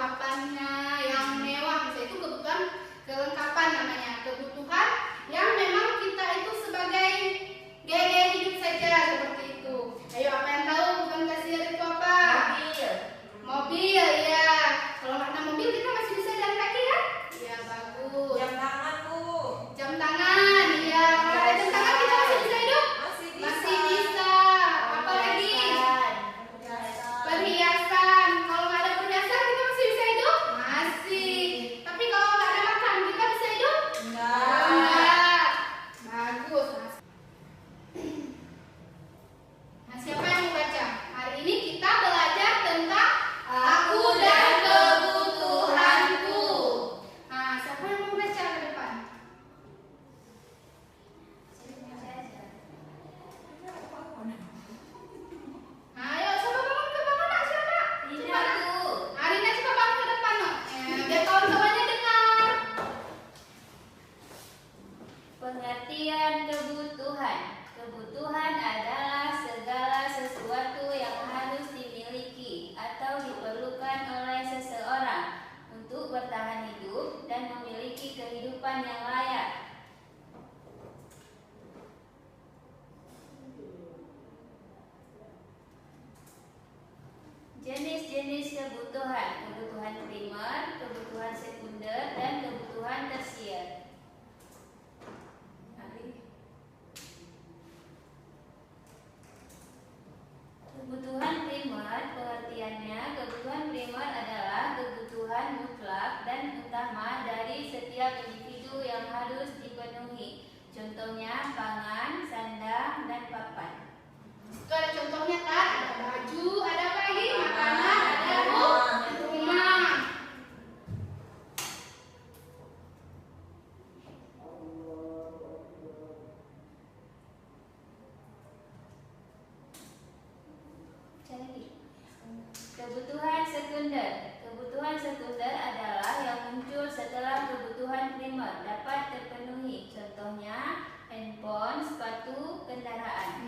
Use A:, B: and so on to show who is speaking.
A: kelengkapannya yang mewah. Misalnya itu kebutuhan kelengkapan namanya. Kebutuhan yang memang kita itu sebagai gaya hidup saja seperti itu. Ayo, apa yang tahu kebutuhan kasier itu apa?
B: Mobil.
A: Mobil, ya. Kalau nggak ada mobil kita masih bisa jalan kaki kan? Ya, bagus.
B: Jam tangan, Bu.
A: Jam tangan, ya. Kalau ada jam tangan kita masih bisa hidup?
B: Masih bisa.
A: Masih bisa. Apa lagi?
B: Perhiasan.
A: Perhiasan. Kalau nggak ada perhiasan kita masih bisa hidup? Masih. Tapi kalau nggak ada makan kita bisa hidup?
B: Enggak.
A: Enggak. Bagus. Nah, siapa yang mau baca? Hari ini kita belajar tentang aku dan kebutuhanku. Nah, siapa yang mau baca ke depan? Ayo, coba bangun ke bangun nak, siapa?
B: Tidak, Bu.
A: Arina coba bangun ke depan nak. Biar kawan-kawannya dengar.
C: Pengertian kebutuhan. Kebutuhan adalah segala sesuatu yang harus dimiliki atau diperlukan oleh seseorang untuk bertahan hidup dan memiliki kehidupan yang layak. Jenis-jenis kebutuhan: kebutuhan primer, kebutuhan sekunder, dan kebutuhan tersier. Kebutuhan primer, pengertiannya, kebutuhan primer adalah kebutuhan mutlak dan utama dari setiap individu yang harus dipenuhi. Contohnya pangan, sandang, dan papan.
A: Itu ada contohnya kan? Ada baju, ada apa lagi? Makanan, ada rumah.
C: Kebutuhan sekunder. Kebutuhan sekunder adalah yang muncul setelah kebutuhan primer dapat terpenuhi. Contohnya handphone, sepatu, kendaraan.